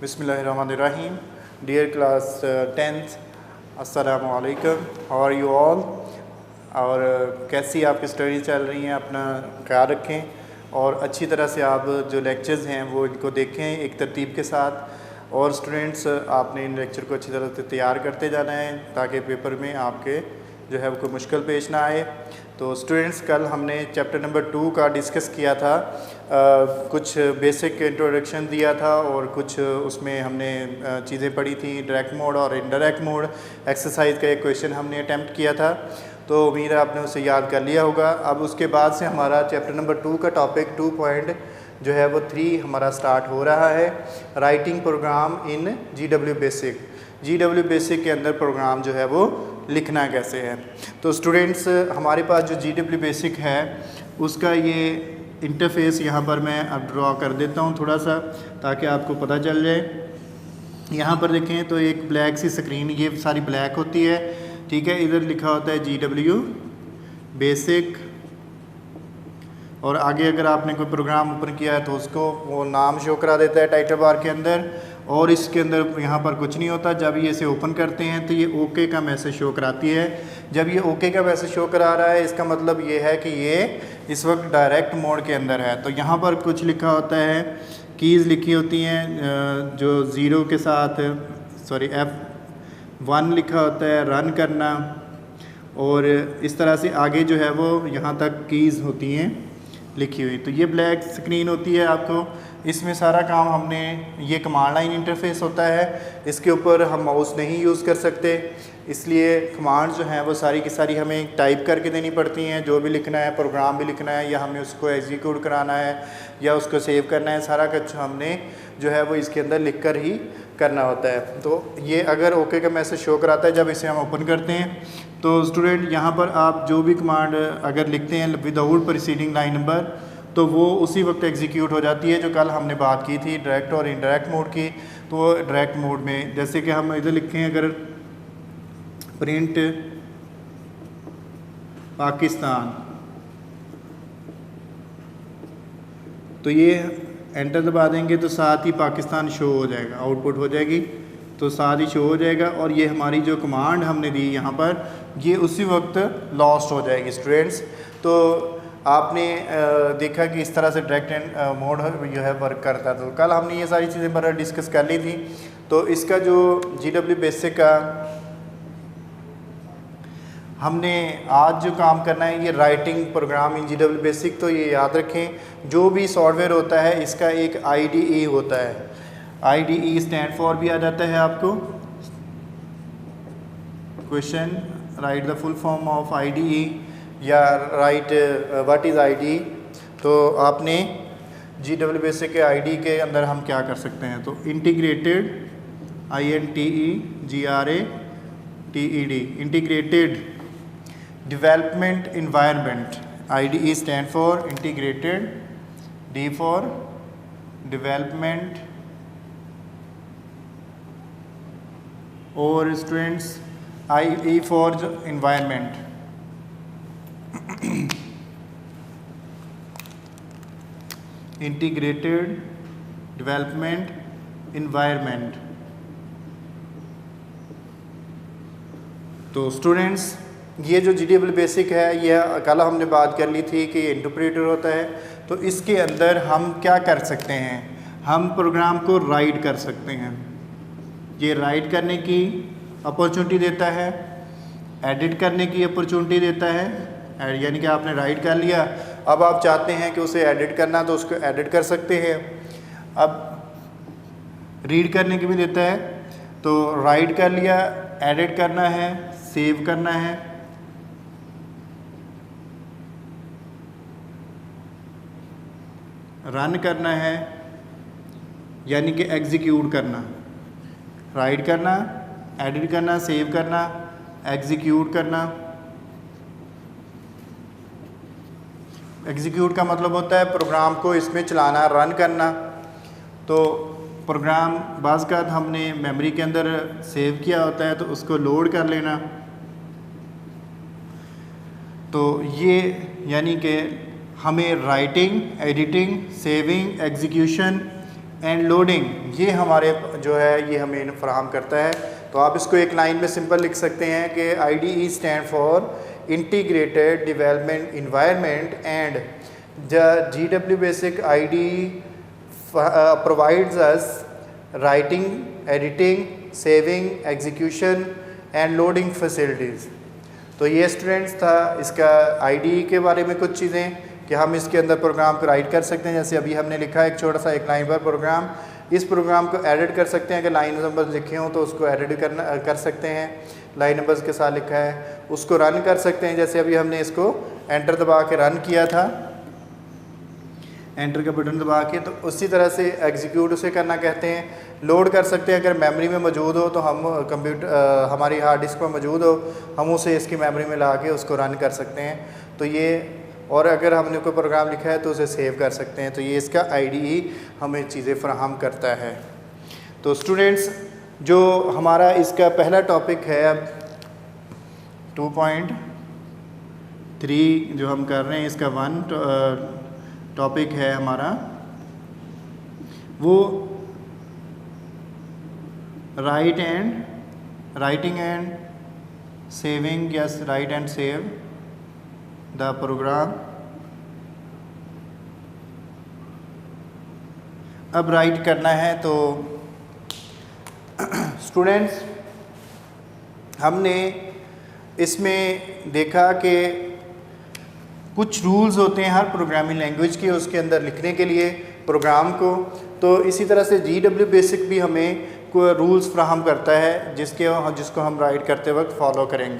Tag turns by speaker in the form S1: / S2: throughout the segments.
S1: Bismillahirrahmanirrahim. Dear class 10th, Assalamu alaikum. How are you all? और कैसी आपकी study चल रही हैं, अपना ख्याल रखें और अच्छी तरह से आप जो लेक्चर्स हैं वो इनको देखें एक तरतीब के साथ। और स्टूडेंट्स आपने इन लेक्चर को अच्छी तरह से तैयार करते जाना है ताकि पेपर में आपके जो है वो कोई मुश्किल पेश ना आए। तो स्टूडेंट्स कल हमने चैप्टर नंबर 2 का डिस्कस किया था, कुछ बेसिक इंट्रोडक्शन दिया था और कुछ उसमें हमने चीज़ें पढ़ी थी, डायरेक्ट मोड और इनडायरेक्ट मोड। एक्सरसाइज का एक क्वेश्चन हमने अटैम्प्ट किया था, तो उम्मीद है आपने उसे याद कर लिया होगा। अब उसके बाद से हमारा चैप्टर नंबर 2 का टॉपिक 2 पॉइंट जो है वो 3 हमारा स्टार्ट हो रहा है, राइटिंग प्रोग्राम इन GW बेसिक। GW बेसिक के अंदर प्रोग्राम जो है वो लिखना कैसे है। तो स्टूडेंट्स हमारे पास जो GW बेसिक है उसका ये इंटरफेस यहाँ पर मैं अब ड्रॉ कर देता हूँ थोड़ा सा ताकि आपको पता चल जाए। यहाँ पर देखें तो एक ब्लैक सी स्क्रीन, ये सारी ब्लैक होती है, ठीक है। इधर लिखा होता है GW बेसिक और आगे अगर आपने कोई प्रोग्राम ओपन किया है तो उसको वो नाम शो करा देता है टाइटल बार के अंदर, और इसके अंदर यहाँ पर कुछ नहीं होता। जब ये इसे ओपन करते हैं तो ये ओके का मैसेज शो कराती है। जब ये ओके का मैसेज शो करा रहा है इसका मतलब ये है कि ये इस वक्त डायरेक्ट मोड के अंदर है। तो यहाँ पर कुछ लिखा होता है, कीज़ लिखी होती हैं जो ज़ीरो के साथ, सॉरी F1 लिखा होता है रन करना, और इस तरह से आगे जो है वो यहाँ तक कीज़ होती हैं लिखी हुई। तो ये ब्लैक स्क्रीन होती है आपको, इसमें सारा काम हमने, ये कमांड लाइन इंटरफेस होता है, इसके ऊपर हम माउस नहीं यूज़ कर सकते, इसलिए कमांड जो हैं वो सारी की सारी हमें टाइप करके देनी पड़ती हैं। जो भी लिखना है, प्रोग्राम भी लिखना है या हमें उसको एग्जीक्यूट कराना है या उसको सेव करना है, सारा कुछ हमने जो है वो इसके अंदर लिख कर ही करना होता है। तो ये अगर ओके का मैसेज शो कराता है जब इसे हम ओपन करते हैं। तो स्टूडेंट यहाँ पर आप जो भी कमांड अगर लिखते हैं विदाउट प्रीसीडिंग लाइन नंबर तो वो उसी वक्त एग्जीक्यूट हो जाती है, जो कल हमने बात की थी डायरेक्ट और इनडायरेक्ट मोड की। तो डायरेक्ट मोड में जैसे कि हम इधर लिखें अगर प्रिंट पाकिस्तान, तो ये एंटर दबा देंगे तो साथ ही पाकिस्तान शो हो जाएगा, आउटपुट हो जाएगी, तो साथ ही शो हो जाएगा। और ये हमारी जो कमांड हमने दी यहाँ पर ये उसी वक्त लॉस्ट हो जाएगी स्टूडेंट्स। तो आपने देखा कि इस तरह से डायरेक्ट एंड मोड जो है वर्क करता है। तो कल हमने ये सारी चीज़ें पर डिस्कस कर ली थी। तो इसका जो GW बेसिक का हमने आज जो काम करना है ये राइटिंग प्रोग्राम इन GW बेसिक। तो ये याद रखें जो भी सॉफ्टवेयर होता है इसका एक IDE होता है, IDE स्टैंड फॉर भी आ जाता है आपको, question right the full form of IDE या राइट व्हाट इज़ IDE। तो आपने GW बेसिक के IDE के अंदर हम क्या कर सकते हैं, तो integrated INTEGRATED integrated development environment, IDE stand for integrated, D for development, और students IE for environment. Integrated development environment. तो स्टूडेंट्स ये जो GW बेसिक है ये कल हमने बात कर ली थी कि इंटरप्रेटर होता है। तो इसके अंदर हम क्या कर सकते हैं, हम प्रोग्राम को राइट कर सकते हैं। ये राइट करने की अपॉर्चुनिटी देता है, एडिट करने की अपॉर्चुनिटी देता है, यानी कि आपने राइट कर लिया, अब आप चाहते हैं कि उसे एडिट करना तो उसको एडिट कर सकते हैं। अब रीड करने की भी देता है, तो राइट कर लिया, एडिट करना है, सेव करना है, रन करना है, यानी कि एग्जीक्यूट करना, राइट करना, एडिट करना, सेव करना, एग्जीक्यूट करना। एग्जीक्यूट का मतलब होता है प्रोग्राम को इसमें चलाना, रन करना। तो प्रोग्राम बाज़ का हमने मेमोरी के अंदर सेव किया होता है तो उसको लोड कर लेना। तो ये यानी कि हमें writing, editing, saving, execution and loading, ये हमारे जो है ये हमें फराहम करता है। तो आप इसको एक लाइन में सिंपल लिख सकते हैं कि IDE stand for integrated development environment and the GW basic IDE provides us writing, editing, saving, execution and loading facilities। तो ये स्टूडेंट्स था इसका IDE के बारे में कुछ चीज़ें कि हम इसके अंदर प्रोग्राम को राइट कर सकते हैं। जैसे अभी हमने लिखा है एक छोटा सा एक लाइन पर प्रोग्राम, इस प्रोग्राम को एडिट कर सकते हैं। अगर लाइन नंबर्स लिखे हों तो उसको एडिट कर सकते हैं, लाइन नंबर्स के साथ लिखा है उसको रन कर सकते हैं। जैसे अभी हमने इसको एंटर दबा के रन किया था, एंटर का बटन दबा के, तो उसी तरह से एग्जीक्यूट उसे करना कहते हैं। लोड कर सकते हैं, अगर मेमोरी में मौजूद हो तो हम हमारी हार्ड डिस्क पर मौजूद हो हम उसे इसकी मेमोरी में ला के उसको रन कर सकते हैं। तो ये, और अगर हमने कोई प्रोग्राम लिखा है तो उसे सेव कर सकते हैं। तो ये इसका IDE हमें चीज़ें फराहम करता है। तो स्टूडेंट्स जो हमारा इसका पहला टॉपिक है अब 2.3 जो हम कर रहे हैं, इसका 1 टॉपिक है हमारा वो writing and saving, yes write and save the program. अब राइट करना है तो स्टूडेंट्स हमने इसमें देखा कि कुछ रूल्स होते हैं हर प्रोग्रामिंग लैंग्वेज के उसके अंदर लिखने के लिए प्रोग्राम को। तो इसी तरह से GW बेसिक भी हमें कोई रूल्स फ्राहम करता है जिसको हम राइट करते वक्त फॉलो करेंगे।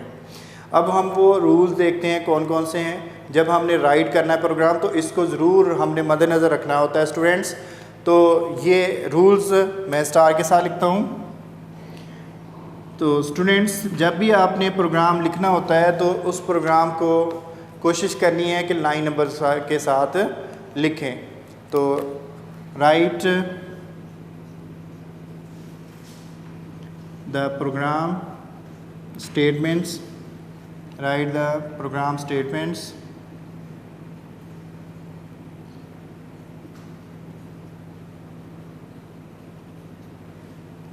S1: अब हम वो रूल्स देखते हैं कौन कौन से हैं। जब हमने राइट करना है प्रोग्राम तो इसको ज़रूर हमने मद्देनज़र रखना होता है स्टूडेंट्स। तो ये रूल्स मैं स्टार के साथ लिखता हूँ। तो स्टूडेंट्स जब भी आपने प्रोग्राम लिखना होता है तो उस प्रोग्राम को कोशिश करनी है कि लाइन नंबर के साथ लिखें। तो write the program statements, write the program statements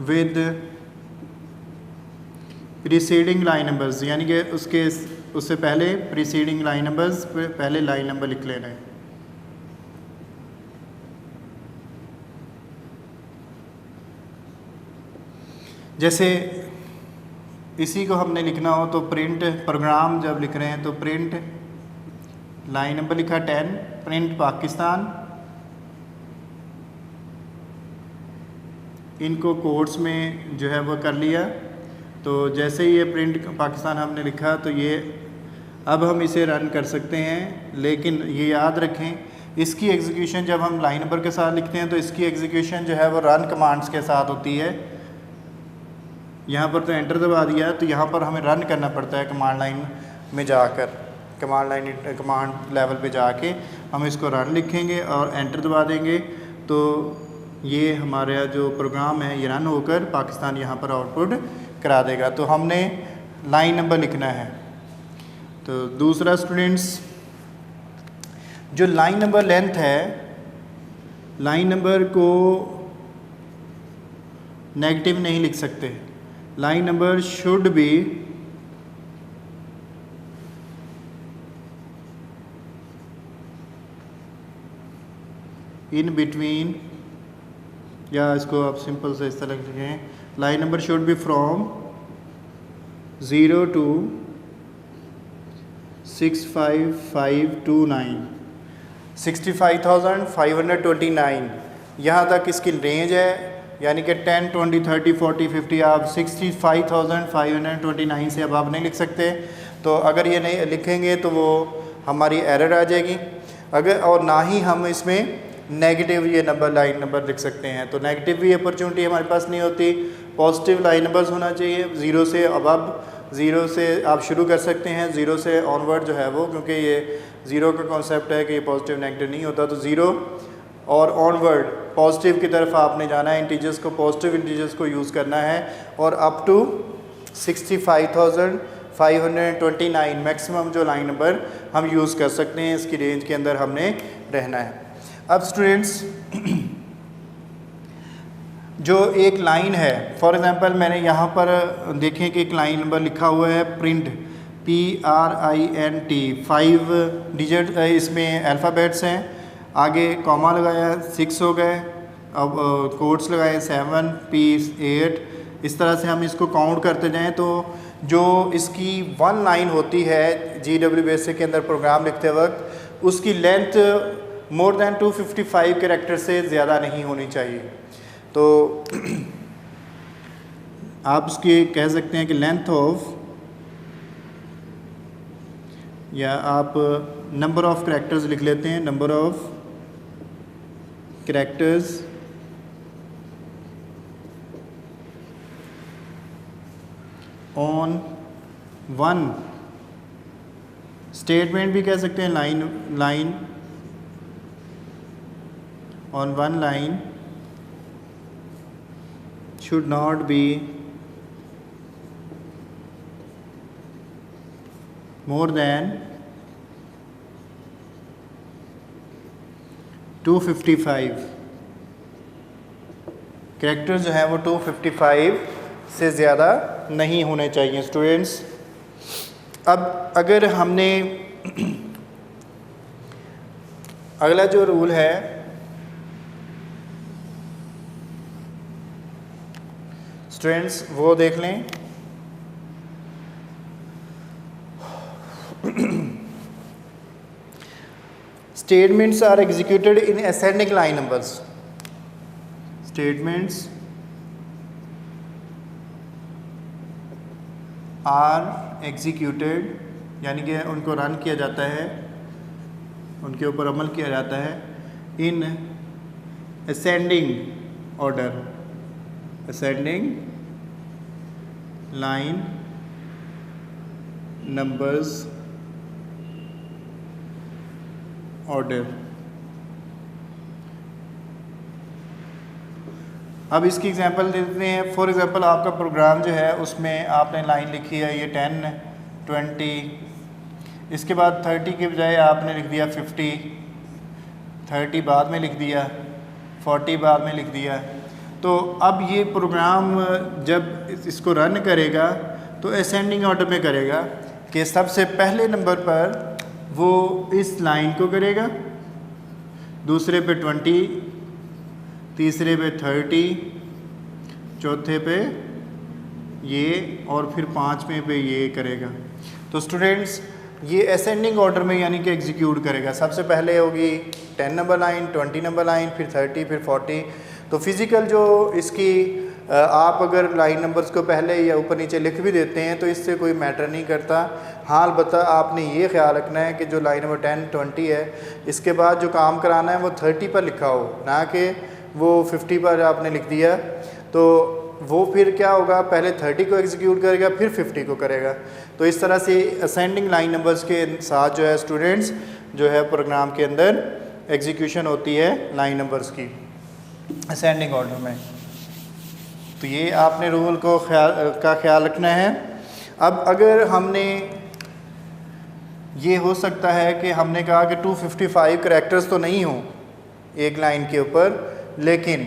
S1: with preceding line numbers, यानी कि उससे पहले प्रीसीडिंग लाइन नंबर्स, पहले लाइन नंबर लिख लेना है। जैसे इसी को हमने लिखना हो तो प्रिंट, प्रोग्राम जब लिख रहे हैं तो प्रिंट लाइन नंबर लिखा 10, प्रिंट पाकिस्तान, इनको कोट्स में जो है वो कर लिया। तो जैसे ही ये प्रिंट पाकिस्तान हमने लिखा तो ये अब हम इसे रन कर सकते हैं। लेकिन ये याद रखें इसकी एग्जीक्यूशन जब हम लाइन नंबर के साथ लिखते हैं तो इसकी एग्जीक्यूशन जो है वो रन कमांड्स के साथ होती है। यहाँ पर तो एंटर दबा दिया तो यहाँ पर हमें रन करना पड़ता है कमांड लाइन में जाकर, कमांड लेवल पे जाके हम इसको रन लिखेंगे और एंटर दबा देंगे तो ये हमारा जो प्रोग्राम है ये रन होकर पाकिस्तान यहाँ पर आउटपुट करा देगा। तो हमने लाइन नंबर लिखना है। तो दूसरा स्टूडेंट्स जो लाइन नंबर लेंथ है, लाइन नंबर को नेगेटिव नहीं लिख सकते। Line number should be in between, या इसको आप सिंपल से इस तरह लिखें, line number should be from 0 to 65529, 65,529 यहाँ तक इसकी रेंज है। यानी कि 10, 20, 30, 40, 50 आप 65,529 से अब आप नहीं लिख सकते। तो अगर ये नहीं लिखेंगे तो वो हमारी एरर आ जाएगी। अगर और ना ही हम इसमें नेगेटिव ये नंबर लाइन नंबर लिख सकते हैं। तो नेगेटिव भी अपॉर्चुनिटी हमारे पास नहीं होती। पॉजिटिव लाइन नंबर्स होना चाहिए 0 से, अब 0 से आप शुरू कर सकते हैं, 0 से ऑनवर्ड जो है वो, क्योंकि ये 0 का कॉन्सेप्ट है कि ये पॉजिटिव नेगेटिव नहीं होता। तो 0 और ऑनवर्ड पॉजिटिव की तरफ आपने जाना है, इंटीजर्स को, पॉजिटिव इंटीजर्स को यूज़ करना है। और अप टू 65,529 मैक्सिमम जो लाइन नंबर हम यूज़ कर सकते हैं, इसकी रेंज के अंदर हमने रहना है। अब स्टूडेंट्स जो एक लाइन है, फॉर एग्ज़ाम्पल मैंने यहाँ पर देखें कि एक लाइन नंबर लिखा हुआ है प्रिंट PRINT 5 डिजिट, इसमें अल्फ़ाबेट्स हैं, आगे कॉमा लगाया 6 हो गए, अब कोट्स लगाए 7 P 8, इस तरह से हम इसको काउंट करते जाएं तो जो इसकी वन लाइन होती है GW बेसिक के अंदर प्रोग्राम लिखते वक्त उसकी लेंथ मोर दैन 255 कैरेक्टर से ज़्यादा नहीं होनी चाहिए। तो आप उसकी कह सकते हैं कि लेंथ ऑफ, या आप नंबर ऑफ़ कैरेक्टर्स लिख लेते हैं, number of characters on one statement भी कह सकते हैं, line on one line should not be more than 255 character जो है वो 255 से ज़्यादा नहीं होने चाहिए स्टूडेंट्स। अब अगर हमने अगला जो रूल है स्टूडेंट्स वो देख लें। Statements are executed in ascending line numbers. Statements are executed यानी कि उनको रन किया जाता है, उनके ऊपर अमल किया जाता है in ascending order, ascending line numbers order. अब इसकी एग्जांपल देते हैं। फॉर एग्जांपल आपका प्रोग्राम जो है उसमें आपने लाइन लिखी है ये 10 20, इसके बाद 30 के बजाय आपने लिख दिया 50, 30 बाद में लिख दिया, 40 बाद में लिख दिया। तो अब ये प्रोग्राम जब इसको रन करेगा तो असेंडिंग ऑर्डर में करेगा कि सबसे पहले नंबर पर वो इस लाइन को करेगा, दूसरे पे 20, तीसरे पे 30, चौथे पे ये और फिर पाँचवें पे ये करेगा। तो स्टूडेंट्स ये असेंडिंग ऑर्डर में यानी कि एग्जीक्यूट करेगा। सबसे पहले होगी 10 नंबर लाइन, 20 नंबर लाइन, फिर 30, फिर 40। तो फिज़िकल जो इसकी आप अगर लाइन नंबर्स को पहले या ऊपर नीचे लिख भी देते हैं तो इससे कोई मैटर नहीं करता। हाँ अलबत्ता आपने ये ख्याल रखना है कि जो लाइन नंबर 10 20 है इसके बाद जो काम कराना है वो 30 पर लिखा हो, ना कि वो 50 पर आपने लिख दिया। तो वो फिर क्या होगा, पहले 30 को एग्जीक्यूट करेगा फिर 50 को करेगा। तो इस तरह से असेंडिंग लाइन नंबर्स के साथ जो है स्टूडेंट्स जो है प्रोग्राम के अंदर एग्जीक्यूशन होती है लाइन नंबर्स की असेंडिंग ऑर्डर में। तो ये आपने रूल को ख्याल रखना है। अब अगर हमने ये हो सकता है कि हमने कहा कि 255 करैक्टर्स तो नहीं हो एक लाइन के ऊपर, लेकिन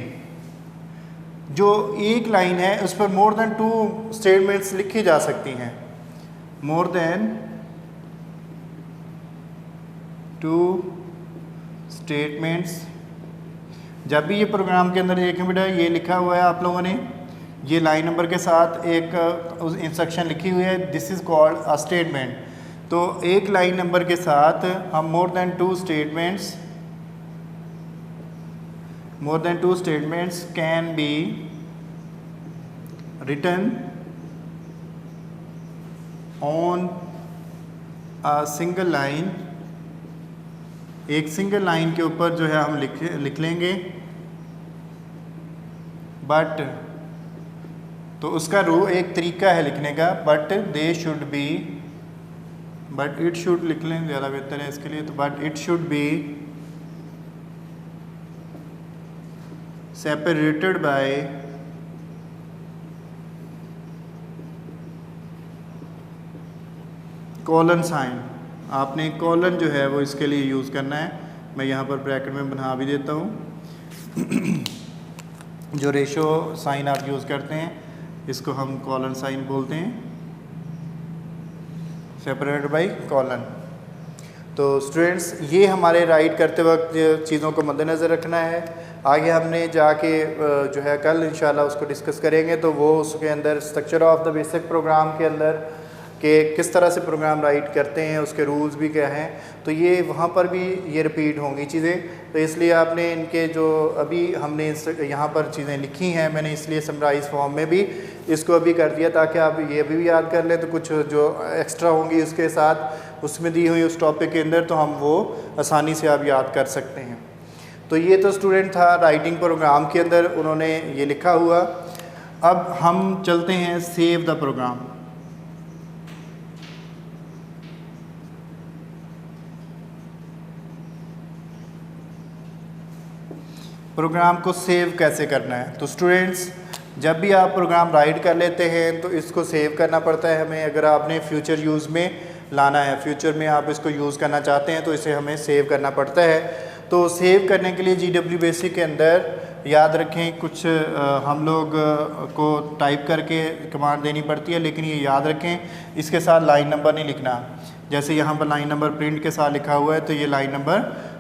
S1: जो एक लाइन है उस पर मोर देन 2 स्टेटमेंट्स लिखी जा सकती हैं, मोर देन 2 स्टेटमेंट्स। जब भी ये प्रोग्राम के अंदर देखें बेटा ये लिखा हुआ है आप लोगों ने, ये लाइन नंबर के साथ एक इंस्ट्रक्शन लिखी हुई है, this is called a statement. तो एक लाइन नंबर के साथ हम more than 2 statements can be written on a single line. एक सिंगल लाइन के ऊपर जो है हम लिख लेंगे, बट तो उसका एक तरीका है लिखने का, but they should be, but it should लिख लें ज़्यादा बेहतर है इसके लिए। तो but it should be separated by colon sign. आपने कॉलन जो है वो इसके लिए यूज़ करना है। मैं यहाँ पर ब्रैकेट में बना भी देता हूँ। जो रेशो साइन आप यूज़ करते हैं इसको हम कॉलन साइन बोलते हैं, सेपरेटेड बाई कॉलन। तो स्टूडेंट्स ये हमारे राइट करते वक्त चीज़ों को मद्देनज़र रखना है। आगे हमने जाके जो है कल इंशाल्लाह उसको डिस्कस करेंगे, तो वो उसके अंदर structure of the basic programme के अंदर कि किस तरह से प्रोग्राम राइट करते हैं, उसके रूल्स भी क्या हैं, तो ये वहाँ पर भी ये रिपीट होंगी चीज़ें। तो इसलिए आपने इनके जो अभी हमने यहाँ पर चीज़ें लिखी हैं, मैंने इसलिए समराइज़ फॉर्म में भी इसको अभी कर दिया ताकि आप ये भी याद कर लें। तो कुछ जो एक्स्ट्रा होंगी उसके साथ उसमें दी हुई उस टॉपिक के अंदर, तो हम वो आसानी से आप याद कर सकते हैं। तो ये तो स्टूडेंट था राइटिंग प्रोग्राम के अंदर उन्होंने ये लिखा हुआ। अब हम चलते हैं सेव द प्रोग्राम। प्रोग्राम को सेव कैसे करना है। तो स्टूडेंट्स जब भी आप प्रोग्राम राइट कर लेते हैं तो इसको सेव करना पड़ता है हमें। अगर आपने फ्यूचर यूज़ में लाना है, फ्यूचर में आप इसको यूज़ करना चाहते हैं, तो इसे हमें सेव करना पड़ता है। तो सेव करने के लिए GW बेसिक के अंदर याद रखें कुछ हम लोग को टाइप करके कमांड देनी पड़ती है, लेकिन ये याद रखें इसके साथ लाइन नंबर नहीं लिखना। जैसे यहाँ पर लाइन नंबर प्रिंट के साथ लिखा हुआ है, तो ये लाइन नंबर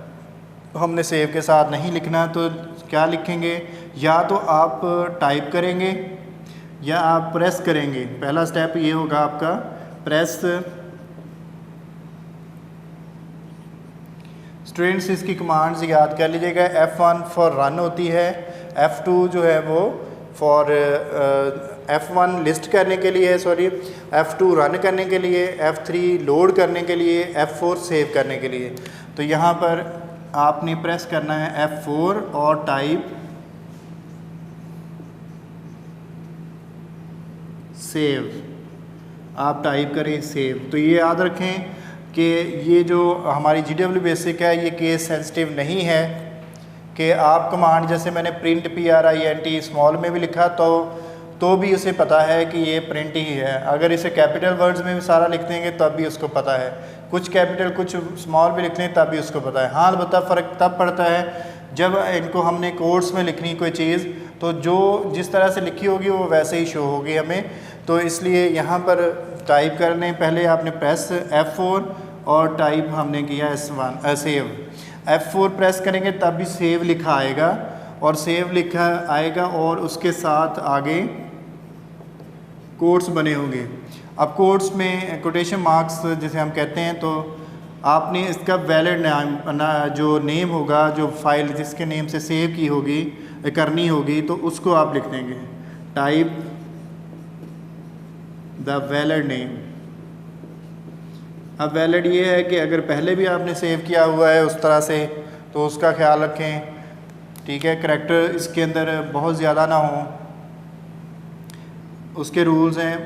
S1: हमने सेव के साथ नहीं लिखना। तो क्या लिखेंगे, या तो आप टाइप करेंगे या आप प्रेस करेंगे। पहला स्टेप ये होगा आपका प्रेस। स्टूडेंट्स इसकी कमांड्स याद कर लीजिएगा। F1 फॉर रन होती है, F2 जो है वो फॉर F1 लिस्ट करने के लिए है, सॉरी F2 रन करने के लिए, F3 लोड करने के लिए, F4 सेव करने के लिए। तो यहाँ पर आपने प्रेस करना है F4 और टाइप सेव। आप टाइप करें सेव। तो ये याद रखें कि ये जो हमारी GW बेसिक है ये केस सेंसिटिव नहीं है कि आप कमांड जैसे मैंने प्रिंट PRINT स्मॉल में भी लिखा तो भी उसे पता है कि ये प्रिंट ही है। अगर इसे कैपिटल वर्ड्स में भी सारा लिख देंगे तब भी उसको पता है, कुछ कैपिटल कुछ स्मॉल भी लिख लें तब भी उसको पता है। हाँ अलबत्ता फ़र्क तब पड़ता है जब इनको हमने कोड्स में लिखनी कोई चीज़, तो जो जिस तरह से लिखी होगी वो वैसे ही शो होगी हमें। तो इसलिए यहाँ पर टाइप करने पहले आपने प्रेस F4 और टाइप हमने किया S1 सेव। F4 प्रेस करेंगे तब भी सेव लिखा आएगा, और सेव लिखा आएगा और उसके साथ आगे कोट्स बने होंगे। अब कोट्स में कोटेशन मार्क्स जिसे हम कहते हैं, तो आपने इसका वैलिड जो नेम होगा, जो फाइल जिसके नेम से सेव की होगी करनी होगी, तो उसको आप लिख देंगे टाइप द वैलिड नेम। अब वैलिड ये है कि अगर पहले भी आपने सेव किया हुआ है उस तरह से तो उसका ख्याल रखें, ठीक है। करैक्टर इसके अंदर बहुत ज़्यादा ना हो, उसके रूल्स हैं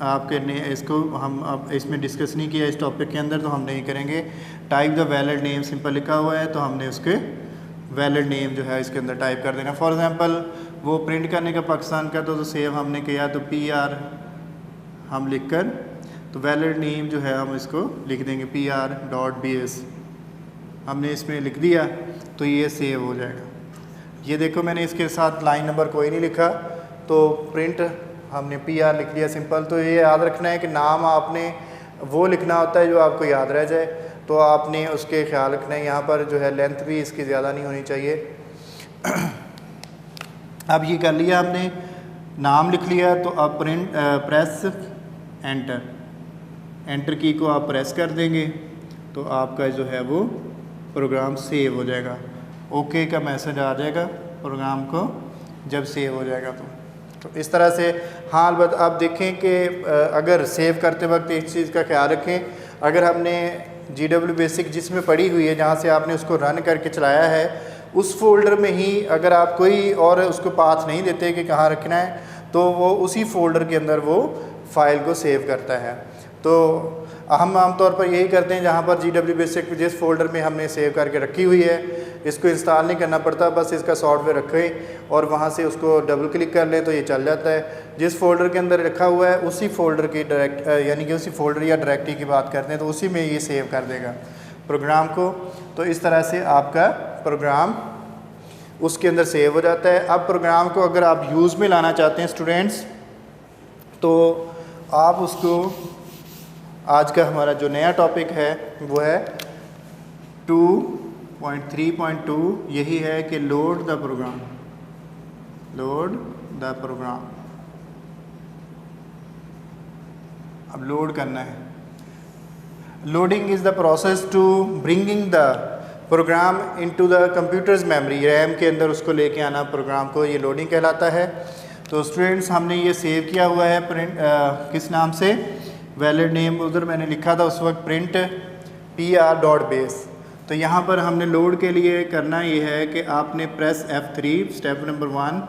S1: आपके इसको हम अब इसमें डिस्कस नहीं किया इस टॉपिक के अंदर, तो हम नहीं करेंगे। Type the valid name simple लिखा हुआ है, तो हमने उसके वैलिड नेम जो है इसके अंदर टाइप कर देना। फॉर एग्जांपल वो प्रिंट करने का पाकिस्तान का, तो सेव हमने किया तो PR हम लिख कर, तो वैलिड नेम जो है हम इसको लिख देंगे PR.bs हमने इसमें लिख दिया, तो ये सेव हो जाएगा। ये देखो मैंने इसके साथ लाइन नंबर कोई नहीं लिखा, तो प्रिंट हमने PR लिख दिया सिंपल। तो ये याद रखना है कि नाम आपने वो लिखना होता है जो आपको याद रह जाए, तो आपने उसके ख्याल रखना है। यहाँ पर जो है लेंथ भी इसकी ज़्यादा नहीं होनी चाहिए। अब ये कर लिया हमने, नाम लिख लिया, तो अब प्रेस एंटर की को आप प्रेस कर देंगे, तो आपका जो है वो प्रोग्राम सेव हो जाएगा। ओके का मैसेज आ जाएगा प्रोग्राम को जब सेव हो जाएगा। तो इस तरह से हाँ अलबत्ता आप देखें कि अगर सेव करते वक्त एक चीज़ का ख्याल रखें, अगर हमने GW बेसिक जिसमें पड़ी हुई है जहाँ से आपने उसको रन करके चलाया है उस फोल्डर में ही अगर आप कोई और उसको पाथ नहीं देते कि कहाँ रखना है, तो वो उसी फोल्डर के अंदर वो फाइल को सेव करता है। तो हम आमतौर पर यही करते हैं, जहाँ पर GW बेसिक जिस फोल्डर में हमने सेव करके रखी हुई है इसको इंस्टॉल नहीं करना पड़ता, बस इसका सॉफ्टवेयर रखें और वहाँ से उसको डबल क्लिक कर लें तो ये चल जाता है। जिस फोल्डर के अंदर रखा हुआ है उसी फोल्डर की डायरेक्ट यानी कि उसी फोल्डर या डायरेक्टरी की बात करते हैं, तो उसी में ये सेव कर देगा प्रोग्राम को। तो इस तरह से आपका प्रोग्राम उसके अंदर सेव हो जाता है। अब प्रोग्राम को अगर आप यूज़ में लाना चाहते हैं स्टूडेंट्स, तो आप उसको, आज का हमारा जो नया टॉपिक है वो है 2.3.2, यही है कि load the program. Load the program, अब लोड करना है। Loading is the process to bringing the program into the computer's memory, RAM के अंदर उसको लेके आना प्रोग्राम को, ये लोडिंग कहलाता है। तो स्टूडेंट्स हमने ये सेव किया हुआ है प्रिंट किस नाम से, वैलिड नेम उधर मैंने लिखा था उस वक्त प्रिंट pr.base। तो यहाँ पर हमने लोड के लिए करना ये है कि आपने press F3, step number 1,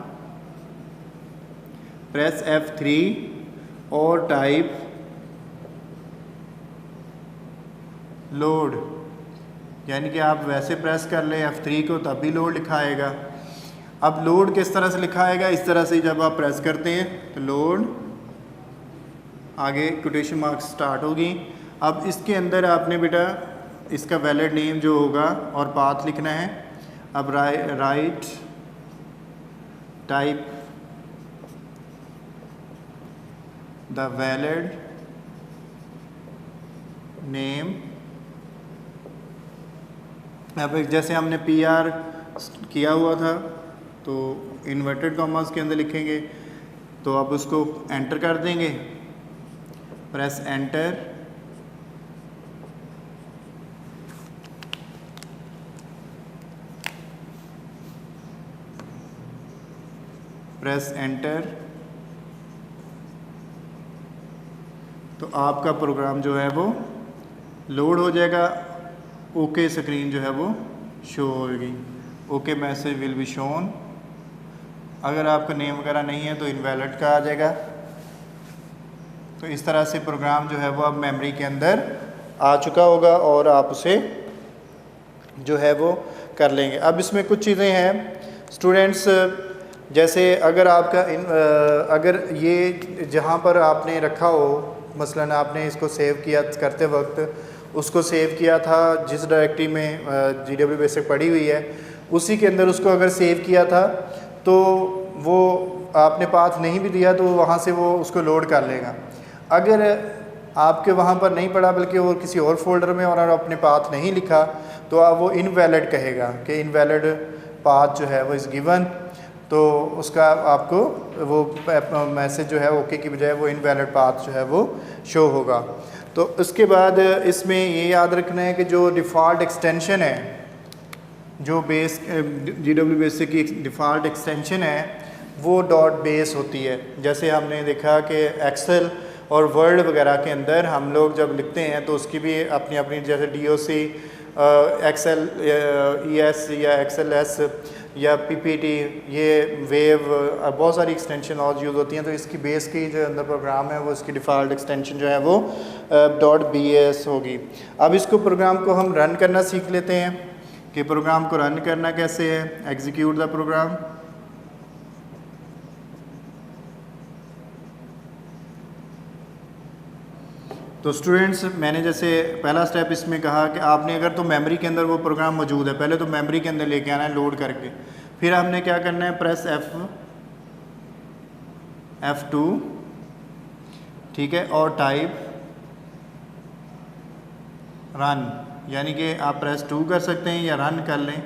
S1: press F3 और टाइप लोड, यानी कि आप वैसे प्रेस कर लें F3 को तब भी लोड लिखा आएगा। अब लोड किस तरह से लिखा आएगा, इस तरह से जब आप प्रेस करते हैं तो लोड, आगे कोटेशन मार्क्स स्टार्ट होगी। अब इसके अंदर आपने बेटा इसका वैलिड नेम जो होगा और पाथ लिखना है। अब right type the valid name. अब जैसे हमने PR किया हुआ था तो इन्वर्टेड कॉमास के अंदर लिखेंगे, तो अब उसको एंटर कर देंगे, प्रेस एंटर। प्रेस एंटर, तो आपका प्रोग्राम जो है वो लोड हो जाएगा। ओके स्क्रीन जो है वो शो होगी, okay message will be shown. अगर आपका नेम वगैरह नहीं है तो इनवैलिड का आ जाएगा। तो इस तरह से प्रोग्राम जो है वो अब मेमोरी के अंदर आ चुका होगा और आप उसे जो है वो कर लेंगे। अब इसमें कुछ चीज़ें हैं स्टूडेंट्स, जैसे अगर आपका अगर ये जहाँ पर आपने रखा हो, मसलन आपने इसको सेव किया करते वक्त उसको सेव किया था जिस डायरेक्टरी में GW बेसिक पड़ी हुई है उसी के अंदर उसको अगर सेव किया था तो वो आपने पाथ नहीं भी दिया तो वहाँ से वो उसको लोड कर लेगा। अगर आपके वहाँ पर नहीं पड़ा बल्कि वो किसी और फोल्डर में और आपने पाथ नहीं लिखा तो आप वो इनवैलिड कहेगा कि इनवैलिड पाथ जो है वो इज़ गिवन, तो उसका आपको वो मैसेज जो है ओके की बजाय वो इनवैलिड पाथ जो है वो शो होगा। तो उसके बाद इसमें ये याद रखना है कि जो डिफ़ॉल्ट एक्सटेंशन है, जो बेस GW बेसिक की डिफ़ॉल्ट एक्सटेंशन है वो .base होती है। जैसे हमने देखा कि एक्सेल और वर्ड वगैरह के अंदर हम लोग जब लिखते हैं तो उसकी भी अपनी अपनी, जैसे DOC, एक्सेल ES या XLS या PPT, ये वेव, बहुत सारी एक्सटेंशन और यूज़ होती हैं। तो इसकी बेस की जो अंदर प्रोग्राम है वो इसकी डिफ़ॉल्ट एक्सटेंशन जो है वो .base होगी। अब इसको प्रोग्राम को हम रन करना सीख लेते हैं कि प्रोग्राम को रन करना कैसे है। Execute the program. तो स्टूडेंट्स मैंने जैसे पहला स्टेप इसमें कहा कि आपने अगर तो मेमोरी के अंदर वो प्रोग्राम मौजूद है, पहले तो मेमोरी के अंदर लेके आना है लोड करके, फिर हमने क्या करना है, प्रेस F2, ठीक है, और टाइप रन, यानी कि आप प्रेस 2 कर सकते हैं या रन कर लें।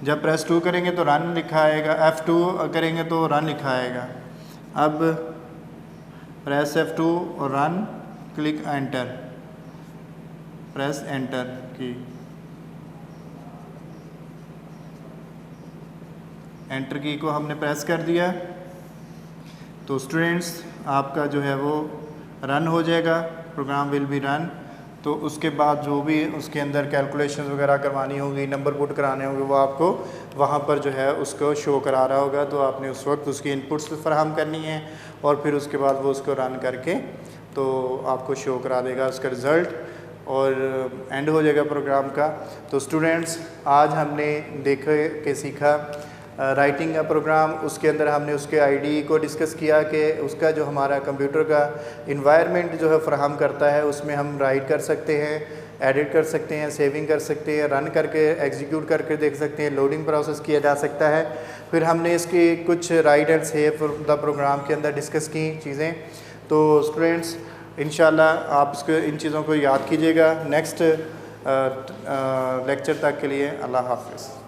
S1: जब प्रेस 2 करेंगे तो रन लिखा आएगा, F2 करेंगे तो रन लिखा आएगा। अब प्रेस F2 और run, click enter, press enter की, एंटर की को हमने प्रेस कर दिया तो स्टूडेंट्स आपका जो है वो रन हो जाएगा, प्रोग्राम विल बी रन। तो उसके बाद जो भी उसके अंदर कैलकुलेशन वगैरह करवानी होगी, नंबर पुट कराने होंगे, वो आपको वहाँ पर जो है उसको शो करा रहा होगा। तो आपने उस वक्त उसकी इनपुट्स फराहम करनी है और फिर उसके बाद वो उसको रन करके तो आपको शो करा देगा उसका रिज़ल्ट और एंड हो जाएगा प्रोग्राम का। तो स्टूडेंट्स आज हमने देखा कि सीखा राइटिंग का प्रोग्राम, उसके अंदर हमने उसके आईडी को डिस्कस किया कि उसका जो हमारा कंप्यूटर का इन्वायरमेंट जो है फ़राहम करता है उसमें हम राइट कर सकते हैं एडिट कर सकते हैं, सेविंग कर सकते हैं, रन करके एग्जीक्यूट करके देख सकते हैं, लोडिंग प्रोसेस किया जा सकता है। फिर हमने इसकी कुछ write and save the program के अंदर डिस्कस की चीज़ें। तो स्टूडेंट्स इंशाल्लाह आप इसको इन चीज़ों को याद कीजिएगा। नेक्स्ट लेक्चर तक के लिए अल्लाह हाफ़िज़।